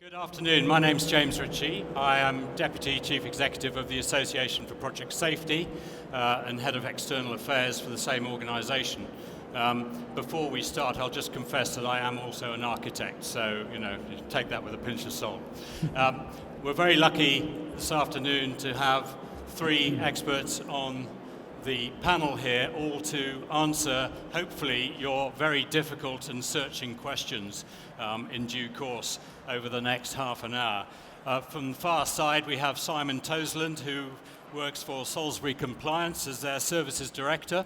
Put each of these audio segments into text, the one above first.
Good afternoon, my name's James Ritchie. I am Deputy Chief Executive of the Association for Project Safety and Head of External Affairs for the same organisation. Before we start, I'll just confess that I am also an architect, so take that with a pinch of salt. We're very lucky this afternoon to have three experts on the panel here, all to answer, hopefully, your very difficult and searching questions in due course over the next half an hour. From the far side, we have Simon Toseland, who works for Salisbury Compliance as their Services Director.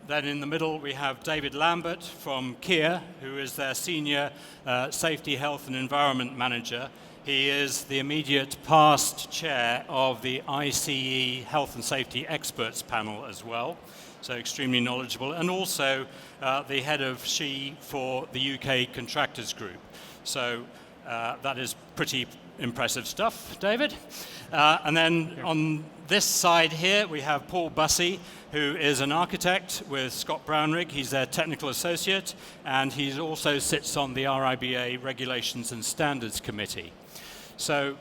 Then in the middle, we have David Lambert from Kier, who is their Senior Safety, Health and Environment Manager. He is the immediate past chair of the ICE Health and Safety Experts panel as well, so extremely knowledgeable, and also the head of SHE for the UK Contractors Group. So that is pretty impressive stuff, David. And then on this side here, we have Paul Bussey, who is an architect with Scott Brownrigg. He's their technical associate, and he also sits on the RIBA Regulations and Standards Committee. So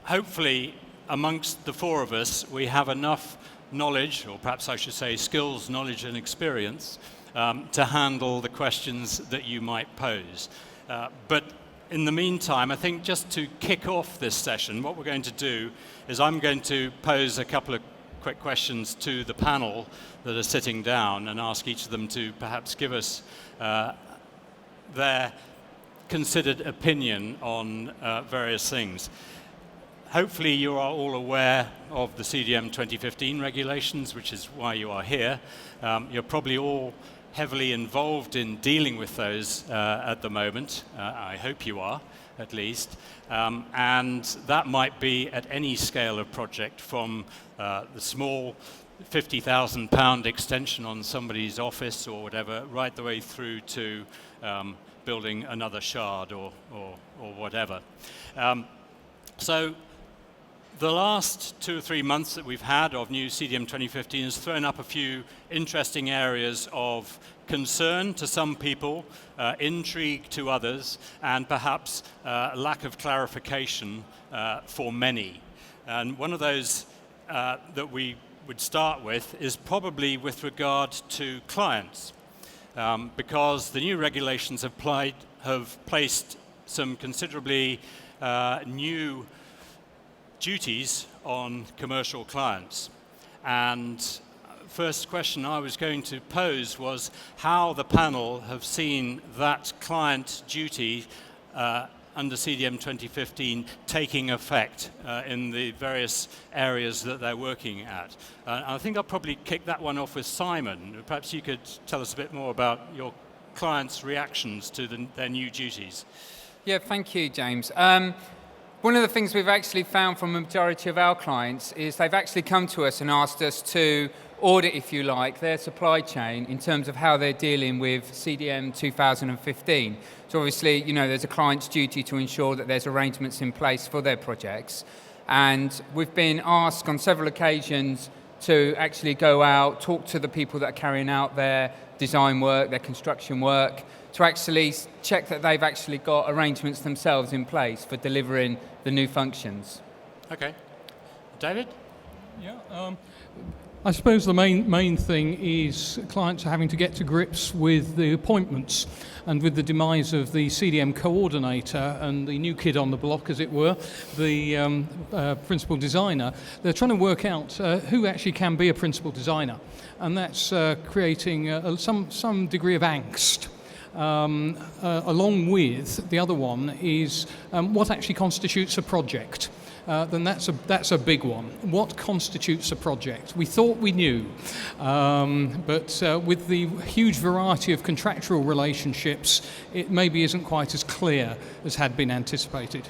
hopefully amongst the four of us we have enough knowledge, or perhaps I should say skills, knowledge and experience to handle the questions that you might pose. But in the meantime, I think just to kick off this session, what we're going to do is I'm going to pose a couple of quick questions to the panel that are sitting down and ask each of them to perhaps give us their considered opinion on various things. Hopefully you are all aware of the CDM 2015 regulations, which is why you are here. You're probably all heavily involved in dealing with those at the moment. I hope you are, at least. And that might be at any scale of project, from the small £50,000 extension on somebody's office or whatever, right the way through to building another shard or whatever. So the last 2 or 3 months that we've had of new CDM 2015 has thrown up a few interesting areas of concern to some people, intrigue to others, and perhaps lack of clarification for many. And one of those that we would start with is probably with regard to clients. Because the new regulations have placed some considerably new duties on commercial clients. And first question I was going to pose was how the panel have seen that client duty under CDM 2015 taking effect in the various areas that they're working at. I think I'll probably kick that one off with Simon. Perhaps you could tell us a bit more about your clients' reactions to their new duties. Yeah, thank you, James. One of the things we've actually found from a majority of our clients is they've actually come to us and asked us to audit, if you like, their supply chain in terms of how they're dealing with CDM 2015. So obviously, there's a client's duty to ensure that there's arrangements in place for their projects. And we've been asked on several occasions to actually go out, talk to the people that are carrying out their design work, their construction work, to actually check that they've actually got arrangements themselves in place for delivering the new functions. Okay. David? Yeah. I suppose the main thing is clients are having to get to grips with the appointments, and with the demise of the CDM coordinator and the new kid on the block, as it were, the principal designer. They're trying to work out who actually can be a principal designer, and that's creating some degree of angst. Along with the other one is what actually constitutes a project. Then that's a big one. What constitutes a project? We thought we knew, but with the huge variety of contractual relationships, it maybe isn't quite as clear as had been anticipated.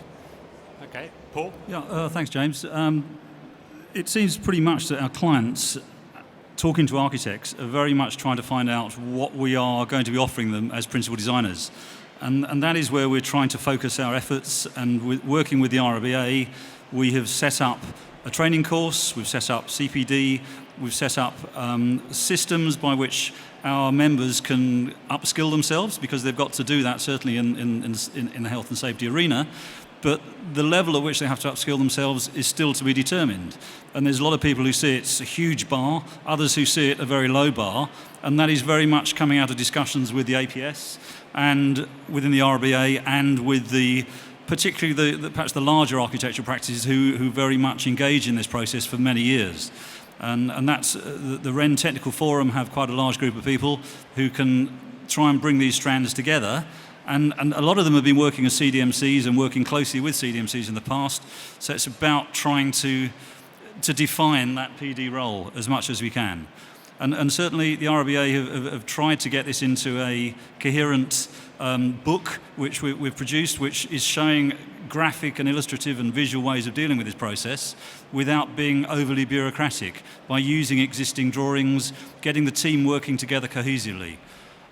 Okay, Paul? Yeah, thanks, James. It seems pretty much that our clients, talking to architects, are very much trying to find out what we are going to be offering them as principal designers. And that is where we're trying to focus our efforts, and working with the RIBA, we have set up a training course, we've set up CPD, we've set up systems by which our members can upskill themselves, because they've got to do that certainly in the health and safety arena. But the level at which they have to upskill themselves is still to be determined. And there's a lot of people who see it's a huge bar, others who see it a very low bar, and that is very much coming out of discussions with the APS and within the RBA and with particularly perhaps the larger architectural practices who very much engage in this process for many years. And that's the REN Technical Forum have quite a large group of people who can try and bring these strands together. And a lot of them have been working as CDMCs and working closely with CDMCs in the past. So it's about trying to define that PD role as much as we can. And certainly the RBA have tried to get this into a coherent book which we've produced, which is showing graphic and illustrative and visual ways of dealing with this process without being overly bureaucratic, by using existing drawings, getting the team working together cohesively.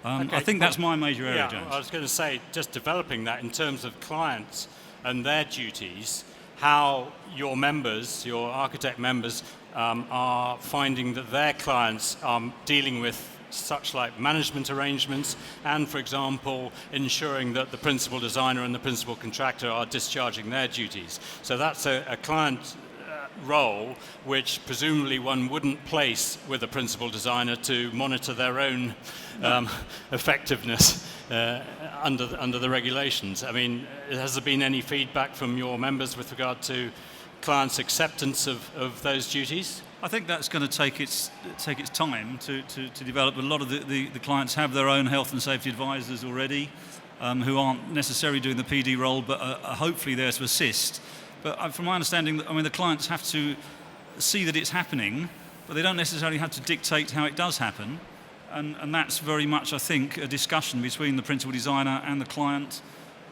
I think that's my major area, James. I was going to say, just developing that in terms of clients and their duties, how your members, your architect members, are finding that their clients are dealing with such like management arrangements and, for example, ensuring that the principal designer and the principal contractor are discharging their duties. So that's a client role which presumably one wouldn't place with a principal designer to monitor their own effectiveness under the regulations. I mean, has there been any feedback from your members with regard to clients' acceptance of those duties? I think that's going to take its time to develop. A lot of the clients have their own health and safety advisors already, who aren't necessarily doing the PD role, but are hopefully there to assist. But from my understanding, I mean, the clients have to see that it's happening, but they don't necessarily have to dictate how it does happen. And that's very much, I think, a discussion between the principal designer and the client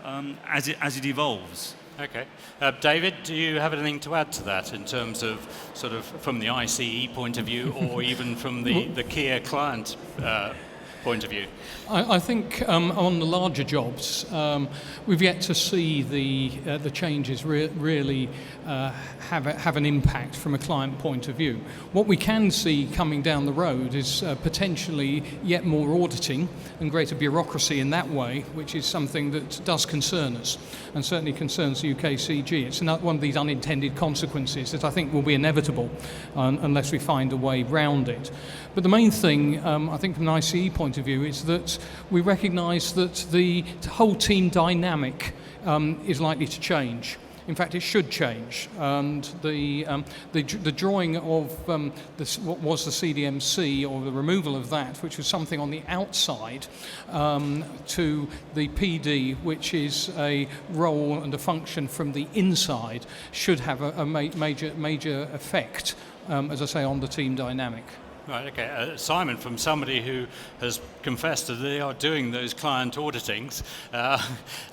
as it evolves. Okay. David, do you have anything to add to that in terms of sort of from the ICE point of view or even from the Kier client point of view? I think on the larger jobs, we've yet to see the changes really have an impact from a client point of view. What we can see coming down the road is potentially yet more auditing and greater bureaucracy in that way, which is something that does concern us and certainly concerns the UKCG. It's one of these unintended consequences that I think will be inevitable unless we find a way round it. But the main thing, I think from an ICE point of view, is that we recognise that the whole team dynamic is likely to change. In fact, it should change. And the drawing of what was the CDMC, or the removal of that, which was something on the outside, to the PD, which is a role and a function from the inside, should have a major effect, as I say, on the team dynamic. Right, okay. Simon, from somebody who has confessed that they are doing those client auditings,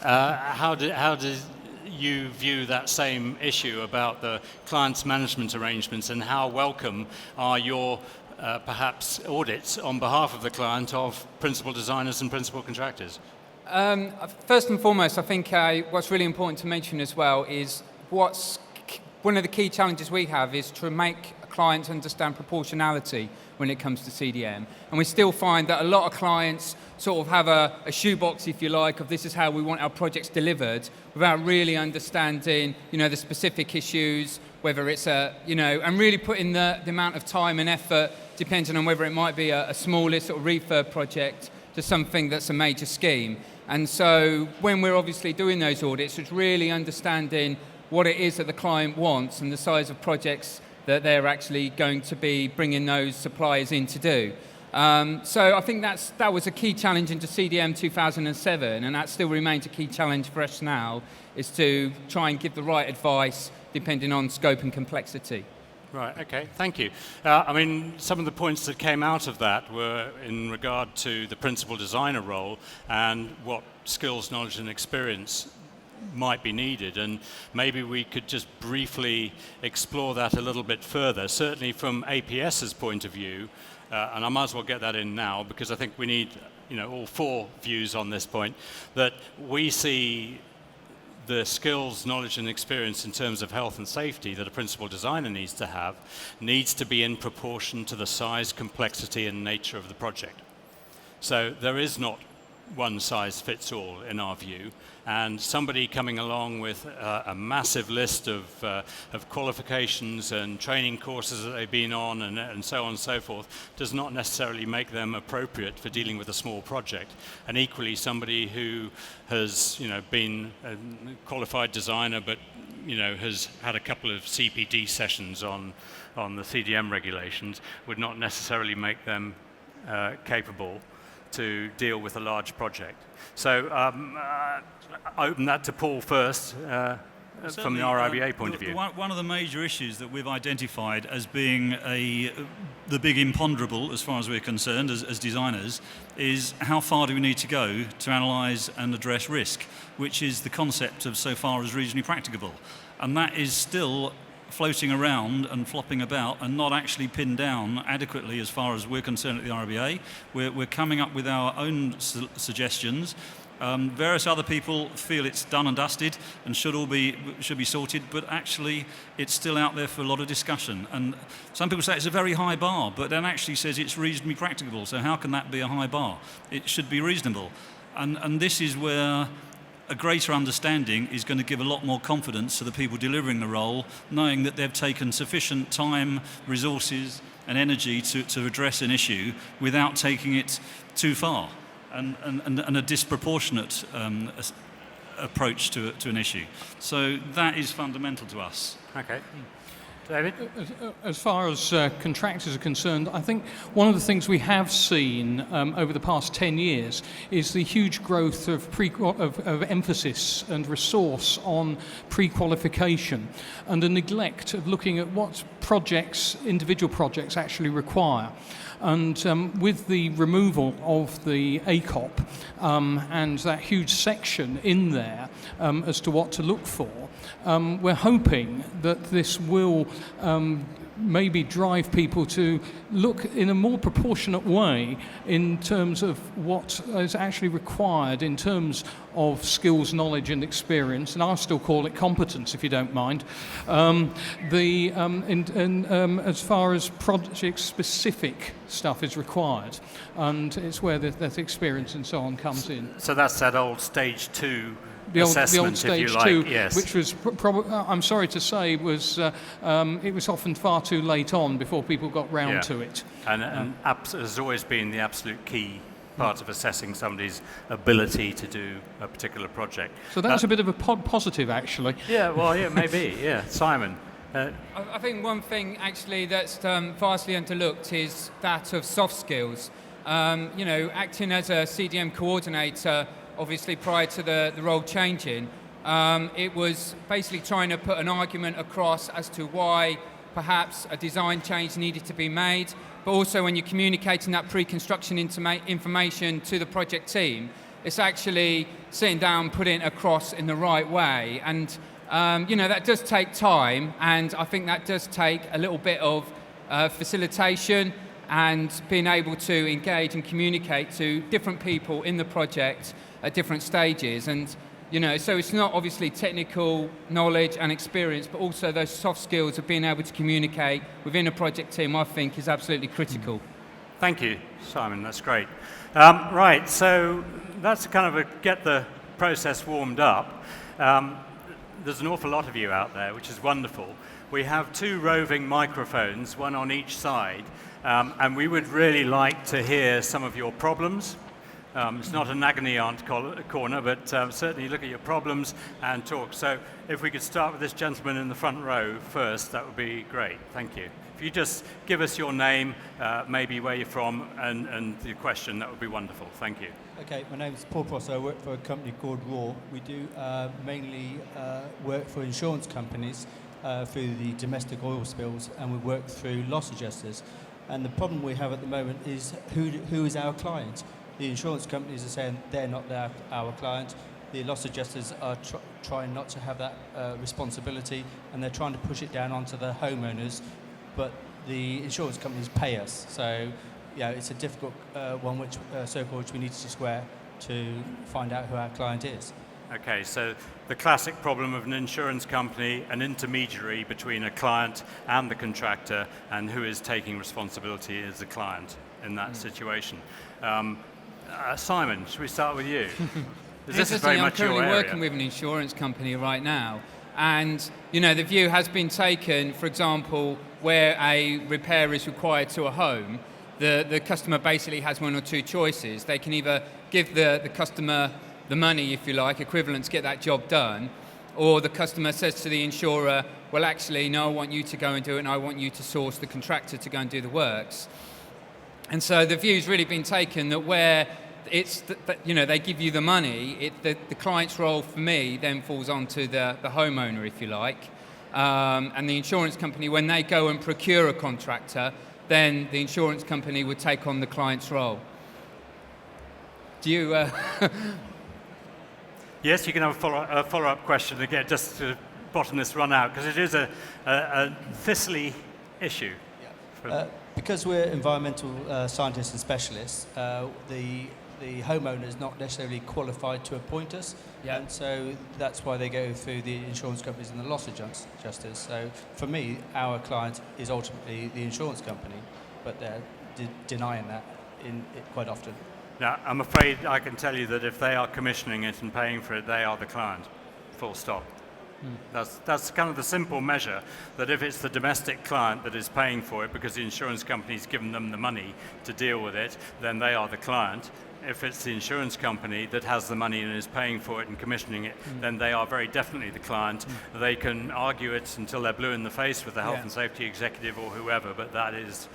how do you view that same issue about the client's management arrangements, and how welcome are your perhaps audits on behalf of the client of principal designers and principal contractors? First and foremost, I think what's really important to mention as well is one of the key challenges we have is to make clients understand proportionality when it comes to CDM. And we still find that a lot of clients sort of have a shoebox, if you like, of this is how we want our projects delivered, without really understanding, the specific issues, whether it's and really putting the amount of time and effort, depending on whether it might be a smaller sort of refurb project to something that's a major scheme. And so when we're obviously doing those audits, it's really understanding what it is that the client wants and the size of projects that they're actually going to be bringing those suppliers in to do. So I think that was a key challenge into CDM 2007, and that still remains a key challenge for us now, is to try and give the right advice depending on scope and complexity. Right, okay, thank you. I mean, some of the points that came out of that were in regard to the principal designer role and what skills, knowledge and experience might be needed, and maybe we could just briefly explore that a little bit further, certainly from APS's point of view, and I might as well get that in now because I think we need all four views on this point, that we see the skills, knowledge and experience in terms of health and safety that a principal designer needs to have needs to be in proportion to the size, complexity and nature of the project. So there is not one size fits all in our view, and somebody coming along with a massive list of qualifications and training courses that they've been on and so on and so forth does not necessarily make them appropriate for dealing with a small project. And equally, somebody who has been a qualified designer but has had a couple of CPD sessions on the CDM regulations would not necessarily make them capable to deal with a large project. So I open that to Paul first from the RIBA point of view. One of the major issues that we've identified as being the big imponderable as far as we're concerned as designers is how far do we need to go to analyse and address risk, which is the concept of so far as reasonably practicable. And that is still floating around and flopping about and not actually pinned down adequately as far as we're concerned at the RBA. We're coming up with our own suggestions. Various other people feel it's done and dusted and should be sorted, but actually it's still out there for a lot of discussion. And some people say it's a very high bar, but then actually says it's reasonably practicable. So how can that be a high bar? It should be reasonable. And this is where a greater understanding is going to give a lot more confidence to the people delivering the role, knowing that they've taken sufficient time, resources and energy to address an issue without taking it too far and a disproportionate approach to an issue. So that is fundamental to us. Okay. David? As far as contractors are concerned, I think one of the things we have seen over the past 10 years is the huge growth of emphasis and resource on pre-qualification and a neglect of looking at what individual projects actually require. And with the removal of the ACOP and that huge section in there as to what to look for, we're hoping that this will maybe drive people to look in a more proportionate way in terms of what is actually required in terms of skills, knowledge and experience, and I'll still call it competence if you don't mind, as far as project-specific stuff is required, and it's where that experience and so on comes in. So that's that old stage 2 the old assessment, stage if you like, 2, yes. which was I'm sorry to say was it was often far too late on before people got round to it. And has always been the absolute key part of assessing somebody's ability to do a particular project. So that's a bit of a positive, actually. Yeah, well, yeah, maybe, yeah. Simon? I think one thing actually that's vastly underlooked is that of soft skills. Acting as a CDM coordinator, obviously prior to the role changing, it was basically trying to put an argument across as to why perhaps a design change needed to be made, but also when you're communicating that pre-construction information to the project team, it's actually sitting down, putting it across in the right way. And that does take time, and I think that does take a little bit of facilitation and being able to engage and communicate to different people in the project at different stages. And so it's not obviously technical knowledge and experience, but also those soft skills of being able to communicate within a project team, I think, is absolutely critical. Thank you, Simon. That's great. Right, so that's kind of get the process warmed up. There's an awful lot of you out there, which is wonderful. We have 2 roving microphones, one on each side, and we would really like to hear some of your problems. It's not an agony aunt corner, but certainly look at your problems and talk. So if we could start with this gentleman in the front row first, that would be great. Thank you. If you just give us your name, maybe where you're from, and your question, that would be wonderful. Thank you. Okay, my name is Paul Prosser. I work for a company called Raw. We do mainly work for insurance companies through the domestic oil spills, and we work through loss adjusters. And the problem we have at the moment is who is our client? The insurance companies are saying they're not our client. The loss adjusters are trying not to have that responsibility, and they're trying to push it down onto the homeowners, but the insurance companies pay us. So, it's a difficult circle which we need to square to find out who our client is. Okay, so the classic problem of an insurance company, an intermediary between a client and the contractor, and who is taking responsibility as the client in that situation. Simon, should we start with you? 'Cause this is Interestingly, very I'm much your currently area. working with an insurance company right now, and the view has been taken, for example, where a repair is required to a home, the customer basically has one or two choices. They can either give the customer the money, if you like, equivalent to get that job done, or the customer says to the insurer, well, actually, no, I want you to go and do it, and I want you to source the contractor to go and do the works. And so the view's really been taken that where it's, they give you the money, the client's role for me then falls onto the homeowner, if you like. And the insurance company, when they go and procure a contractor, then the insurance company would take on the client's role. Do you... Yes, you can have a follow-up question again, just to bottom this run out, because it is a thistly issue. Because we're environmental scientists and specialists, the homeowner is not necessarily qualified to appoint us, and so that's why they go through the insurance companies and the loss adjusters. So for me, our client is ultimately the insurance company, but they're denying that quite often. Now, I'm afraid I can tell you that if they are commissioning it and paying for it, they are the client, full stop. That's kind of the simple measure, that if it's the domestic client that is paying for it because the insurance company's given them the money to deal with it, then they are the client. If it's the insurance company that has the money and is paying for it and commissioning it, then they are very definitely the client. They can argue it until they're blue in the face with the health and safety executive or whoever, but that is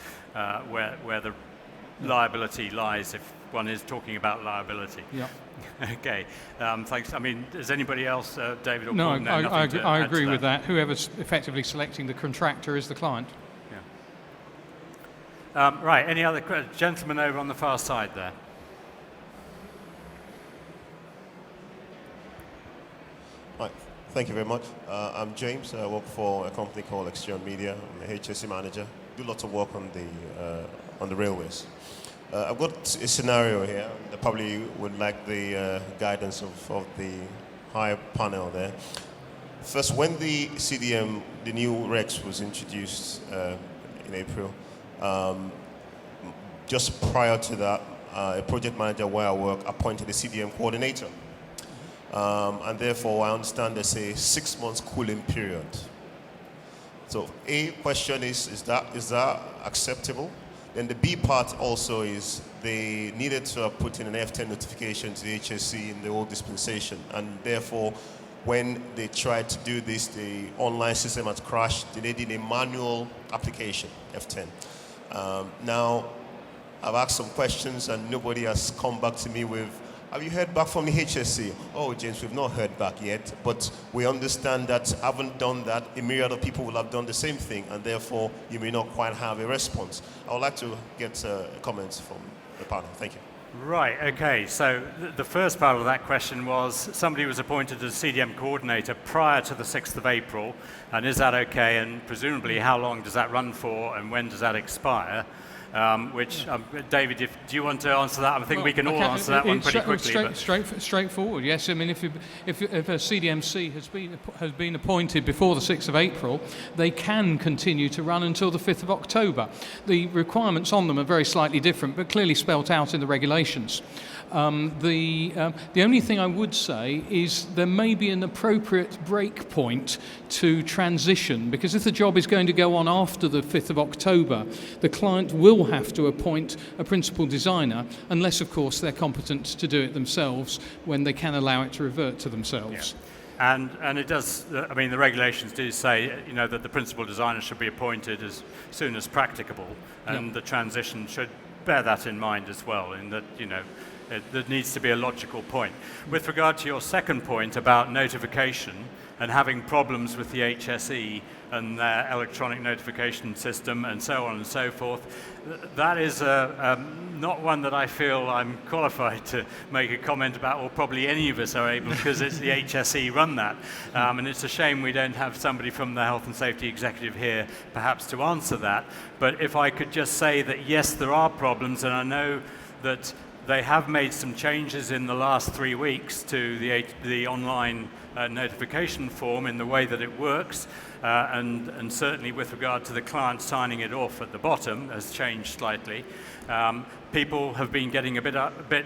where the liability lies, if one is talking about liability. Yeah. Okay, thanks. I mean, does anybody else, David or No, Paul, know I nothing to I add agree to with that. Whoever's effectively selecting the contractor is the client. Yeah. Right, any other gentleman over on the far side there? Hi, thank you very much. I'm James. I work for a company called Exterior Media. I'm a HSE manager. Do lots of work on the railways. I've got a scenario here. I probably would like the guidance of the higher panel there. First, when the CDM, the new regs, was introduced in April, just prior to that, a project manager where I work appointed a CDM coordinator. And therefore, I understand there's a 6 months cooling period. So, A question is that acceptable? Then the B part also is they needed to put in an F10 notification to the HSE in the old dispensation, and therefore, when they tried to do this, the online system had crashed. They did a manual application, F10. Now, I've asked some questions and nobody has come back to me with, have you heard back from the HSE? Oh, James, we've not heard back yet, but we understand that haven't done that. A myriad of people will have done the same thing, and therefore you may not quite have a response. I would like to get comments from the panel. Thank you. Right, okay, so the first part of that question was somebody was appointed as CDM coordinator prior to the 6th of April, and is that okay, and presumably how long does that run for, and when does that expire? David, do you want to answer that? I think we can all answer that one pretty quickly. Straightforward, yes. I mean, if a CDMC has been appointed before the 6th of April, they can continue to run until the 5th of October. The requirements on them are very slightly different, but clearly spelt out in the regulations. The only thing I would say is there may be an appropriate break point to transition, because if the job is going to go on after the 5th of October, the client will have to appoint a principal designer, unless, of course, they're competent to do it themselves, when they can allow it to revert to themselves. Yeah. And it does, I mean, the regulations do say, that the principal designer should be appointed as soon as practicable, and the transition should bear that in mind as well, in that, there needs to be a logical point. With regard to your second point about notification and having problems with the HSE and their electronic notification system and so on and so forth, that is not one that I feel I'm qualified to make a comment about, or probably any of us are able, because it's the HSE run that. And it's a shame we don't have somebody from the Health and Safety Executive here perhaps to answer that. But if I could just say that yes, there are problems, and I know that They have made some changes in the last 3 weeks to the online notification form in the way that it works, and certainly with regard to the client signing it off at the bottom has changed slightly. People have been getting a bit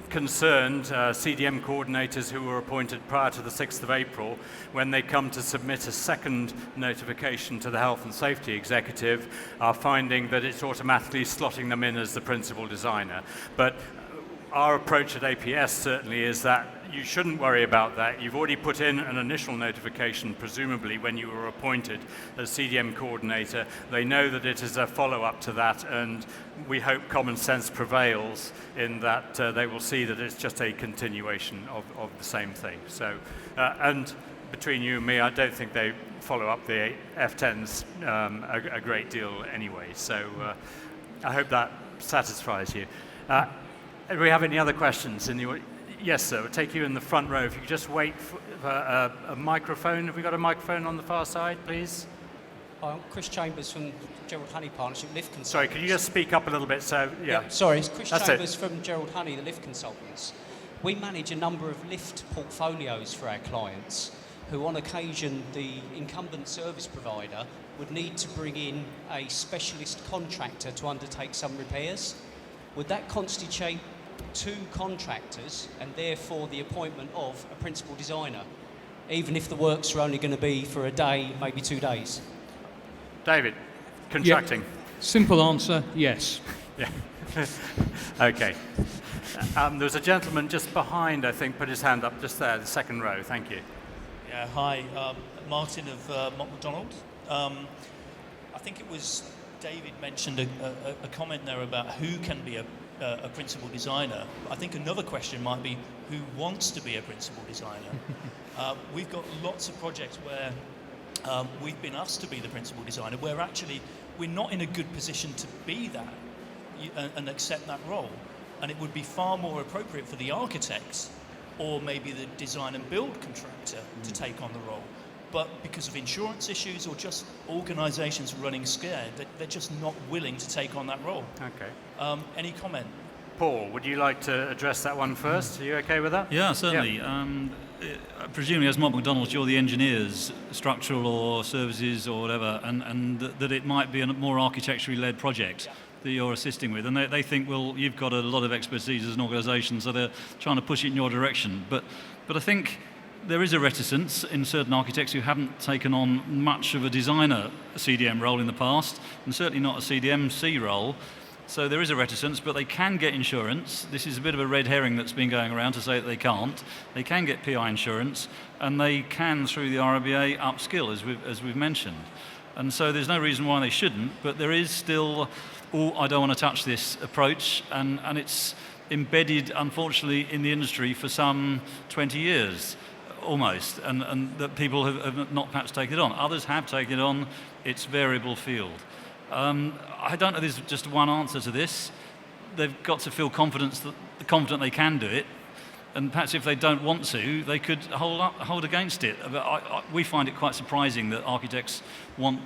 concerned, CDM coordinators who were appointed prior to the 6th of April, when they come to submit a second notification to the Health and Safety Executive, are finding that it's automatically slotting them in as the principal designer. But our approach at APS certainly is that you shouldn't worry about that. You've already put in an initial notification, presumably when you were appointed as CDM coordinator. They know that it is a follow-up to that, and we hope common sense prevails in that they will see that it's just a continuation of the same thing. So, and between you and me, I don't think they follow up the F10s a great deal anyway. So I hope that satisfies you. Do we have any other questions? Yes, sir. We'll take you in the front row. If you could just wait for a microphone. Have we got a microphone on the far side, please? I'm Chris Chambers from Gerald Honey Partnership, Lift Consultants. Sorry, could you just speak up a little bit? So, yeah. Sorry, it's Chris That's Chambers from Gerald Honey, the Lift Consultants. We manage a number of lift portfolios for our clients who, on occasion, the incumbent service provider would need to bring in a specialist contractor to undertake some repairs. Would that constitute 2 contractors and therefore the appointment of a principal designer, even if the works are only going to be for a day, maybe 2 days? David, contracting. Yeah. Simple answer, yes. Yeah. Okay. There was a gentleman just behind, I think, put his hand up just there, the second row. Thank you. Yeah, hi. Martin of Mott MacDonald. I think it was David mentioned a comment there about who can be a principal designer. I think another question might be who wants to be a principal designer. We've got lots of projects where we've been asked to be the principal designer, where actually we're not in a good position to be that and accept that role. And it would be far more appropriate for the architects or maybe the design and build contractor to take on the role. But because of insurance issues or just organisations running scared, they're just not willing to take on that role. Okay. Any comment? Paul, would you like to address that one first? Are you okay with that? Yeah, certainly. Yeah. Presumably, as Mott MacDonald, you're the engineers, structural or services or whatever, and that it might be a more architecturally led project that you're assisting with. And they think, well, you've got a lot of expertise as an organisation, so they're trying to push it in your direction. But I think there is a reticence in certain architects who haven't taken on much of a designer CDM role in the past, and certainly not a CDMC role. So there is a reticence, but they can get insurance. This is a bit of a red herring that's been going around to say that they can't. They can get PI insurance, and they can, through the RIBA, upskill, as we've mentioned. And so there's no reason why they shouldn't, but there is still, I don't want to touch this approach, and it's embedded, unfortunately, in the industry for some 20 years, almost, and that people have not perhaps taken it on. Others have taken it on. It's variable field. I don't know there's just one answer to this. They've got to feel confident they can do it, and perhaps if they don't want to, they could hold against it. But we find it quite surprising that architects want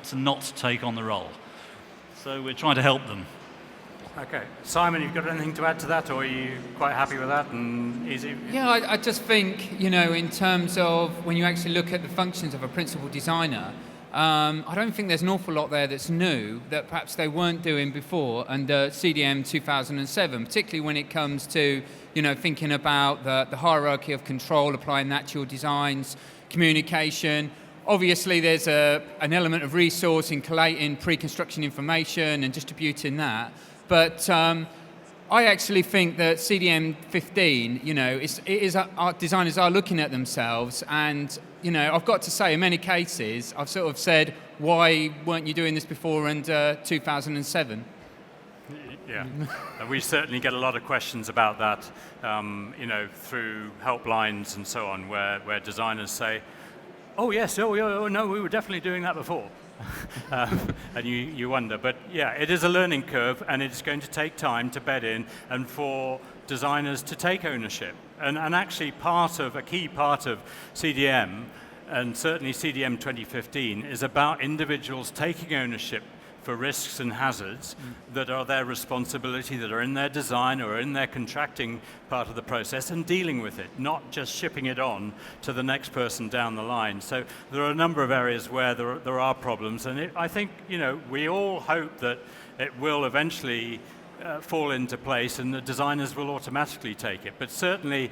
to not take on the role. So we're trying to help them. Okay. Simon, you've got anything to add to that, or are you quite happy with that and easy? Yeah, I just think, in terms of when you actually look at the functions of a principal designer, I don't think there's an awful lot there that's new that perhaps they weren't doing before under CDM 2007, particularly when it comes to, thinking about the hierarchy of control, applying that to your designs, communication. Obviously, there's an element of resource in collating pre-construction information and distributing that. But I actually think that CDM 15, our designers are looking at themselves, and I've got to say, in many cases, I've sort of said, why weren't you doing this before under 2007? Yeah, we certainly get a lot of questions about that, through helplines and so on, where designers say, oh yes, oh no, we were definitely doing that before. And you wonder, but yeah, it is a learning curve, and it's going to take time to bed in and for designers to take ownership. And actually a key part of CDM, and certainly CDM 2015, is about individuals taking ownership for risks and hazards that are their responsibility, that are in their design or in their contracting part of the process, and dealing with it, not just shipping it on to the next person down the line. So there are a number of areas where there are problems, and I think, we all hope that it will eventually fall into place and the designers will automatically take it. But certainly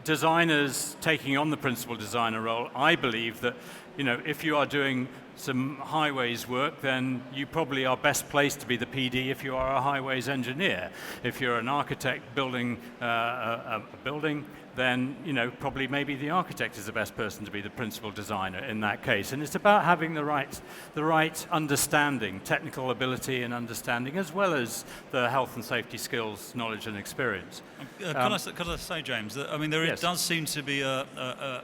designers taking on the principal designer role, I believe that, if you are doing some highways work, then you probably are best placed to be the PD if you are a highways engineer. If you're an architect building a building, then probably maybe the architect is the best person to be the principal designer in that case. And it's about having the right understanding, technical ability and understanding, as well as the health and safety skills, knowledge and experience. Could I say, James, that yes. does seem to be a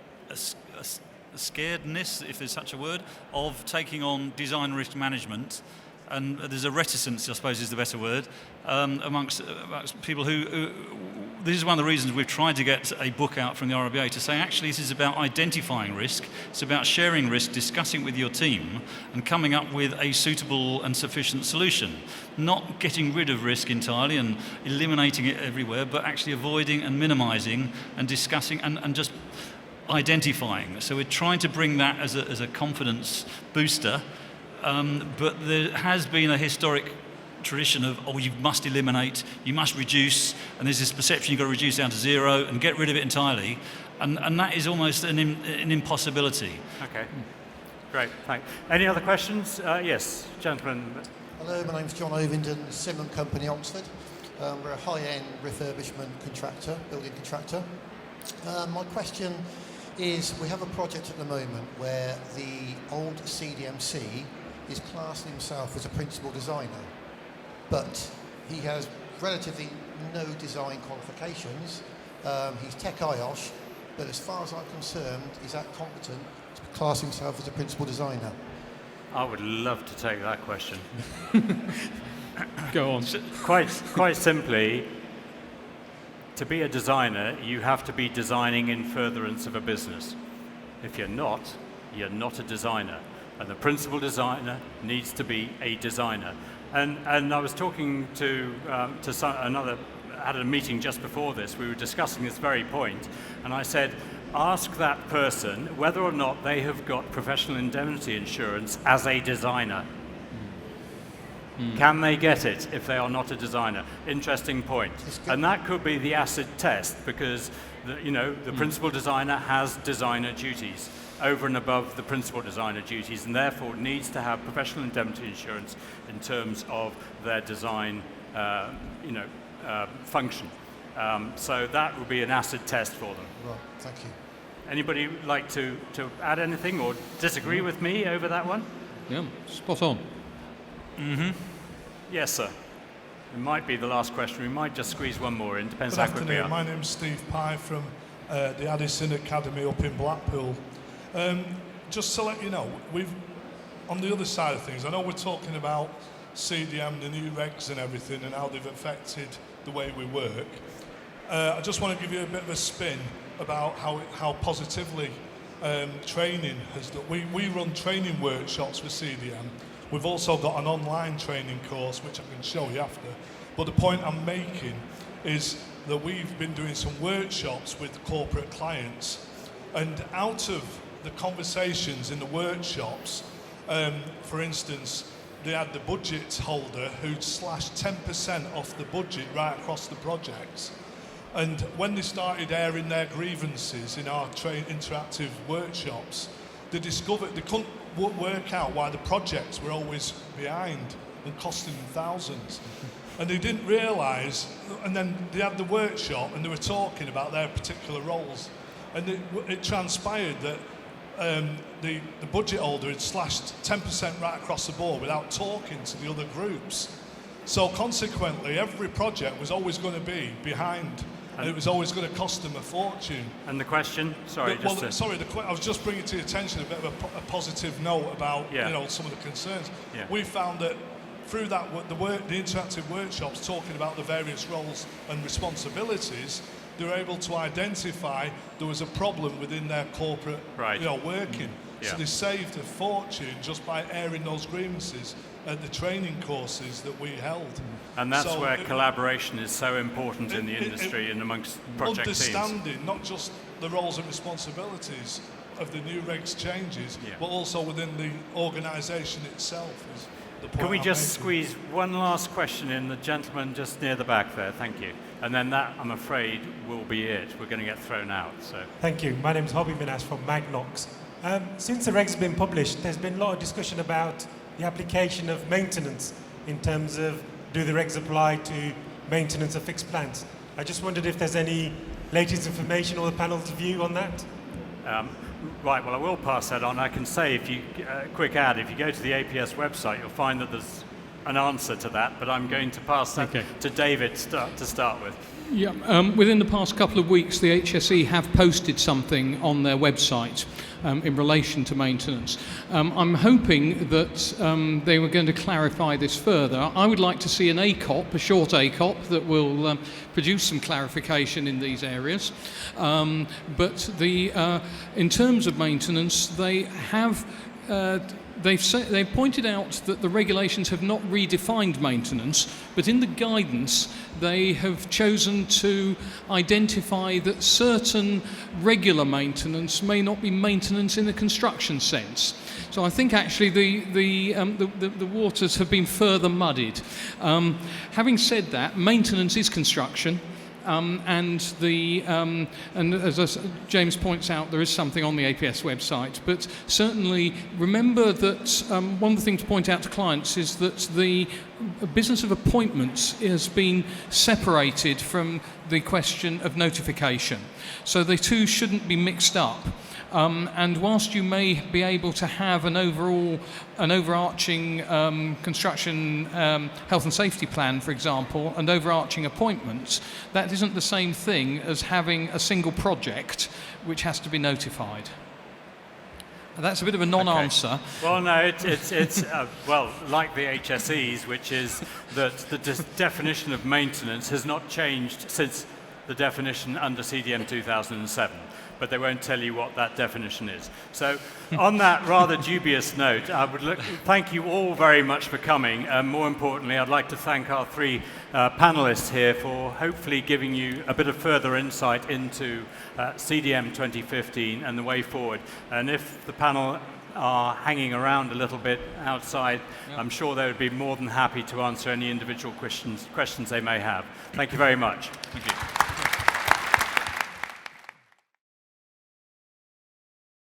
scaredness, if there's such a word, of taking on design risk management, and there's a reticence, I suppose is the better word, amongst people who this is one of the reasons we've tried to get a book out from the RIBA to say actually this is about identifying risk, it's about sharing risk, discussing with your team and coming up with a suitable and sufficient solution, not getting rid of risk entirely and eliminating it everywhere, but actually avoiding and minimising and discussing and just identifying. So we're trying to bring that as a confidence booster, but there has been a historic tradition of, you must eliminate, you must reduce, and there's this perception you've got to reduce down to zero and get rid of it entirely, and that is almost an impossibility. Okay, great, thanks. Any other questions? Yes, gentlemen. Hello, my name's John Ovington, Sim & Company, Oxford. We're a high-end refurbishment contractor, building contractor. My question is, we have a project at the moment where the old CDMC is classing himself as a principal designer, but he has relatively no design qualifications. He's Tech IOSH, but as far as I'm concerned, he's that competent to class himself as a principal designer. I would love to take that question. Go on. Quite simply, to be a designer, you have to be designing in furtherance of a business. If you're not a designer. And the principal designer needs to be a designer. And I was talking to another, had a meeting just before this, we were discussing this very point, and I said, ask that person whether or not they have got professional indemnity insurance as a designer. Can they get it if they are not a designer? Interesting point. And that could be the acid test, because the principal designer has designer duties over and above the principal designer duties, and therefore needs to have professional indemnity insurance in terms of their design function. So that would be an acid test for them. Right, thank you. Anybody like to add anything or disagree with me over that one? Yeah, spot on. Mm-hmm. Yes, sir. It might be the last question. We might just squeeze one more in. Depends how quick we are. My name's Steve Pye from the Addison Academy up in Blackpool. Just to let you know, we've, on the other side of things, I know we're talking about CDM, the new regs and everything, and how they've affected the way we work. I just want to give you a bit of a spin about how positively training has done. We run training workshops for CDM. We've also got an online training course, which I can show you after. But the point I'm making is that we've been doing some workshops with corporate clients, and out of the conversations in the workshops, for instance, they had the budget holder who'd slashed 10% off the budget right across the projects. And when they started airing their grievances in our interactive workshops, they discovered they couldn't work out why the projects were always behind and costing them thousands. And they didn't realise, and then they had the workshop and they were talking about their particular roles. And it transpired that the budget holder had slashed 10% right across the board without talking to the other groups. So consequently, every project was always going to be behind, and it was always going to cost them a fortune. And the question? Sorry, I was just bringing to your attention a bit of a positive note about some of the concerns. Yeah. We found that through that, the interactive workshops talking about the various roles and responsibilities, they were able to identify there was a problem within their corporate working. Yeah. So they saved a fortune just by airing those grievances at the training courses that we held. And that's where collaboration is so important in the industry and amongst project teams. Understanding not just the roles and responsibilities of the new regs changes, but also within the organisation itself is the point. Can we I'm just making. squeeze one last question in? The gentleman just near the back there, thank you. And then that, I'm afraid, will be it. We're going to get thrown out. So. Thank you. My name is Hobby Minas from Magnox. Since the regs have been published, there's been a lot of discussion about the application of maintenance in terms of do the regs apply to maintenance of fixed plants. I just wondered if there's any latest information or the panel's view on that. Right, well, I will pass that on. I can say, if you quick add, if you go to the APS website, you'll find that there's an answer to that, but I'm going to pass that to David to start with. Yeah, within the past couple of weeks, the HSE have posted something on their website in relation to maintenance. I'm hoping that they were going to clarify this further. I would like to see an ACOP, a short ACOP, that will produce some clarification in these areas. But in terms of maintenance, they have they've pointed out that the regulations have not redefined maintenance, but in the guidance they have chosen to identify that certain regular maintenance may not be maintenance in the construction sense. So I think actually the waters have been further muddied. Having said that, maintenance is construction. And as James points out, there is something on the APS website. But certainly remember that one of the things to point out to clients is that the business of appointments has been separated from the question of notification. So the two shouldn't be mixed up. And whilst you may be able to have an overarching construction health and safety plan, for example, and overarching appointments, that isn't the same thing as having a single project which has to be notified. That's a bit of a non-answer. Okay. Well, no, it's well, like the HSEs, which is that the definition of maintenance has not changed since the definition under CDM 2007. But they won't tell you what that definition is. So on that rather dubious note, I would thank you all very much for coming. More importantly, I'd like to thank our three panelists here for hopefully giving you a bit of further insight into CDM 2015 and the way forward. And if the panel are hanging around a little bit outside, I'm sure they would be more than happy to answer any individual questions they may have. Thank you very much. Thank you.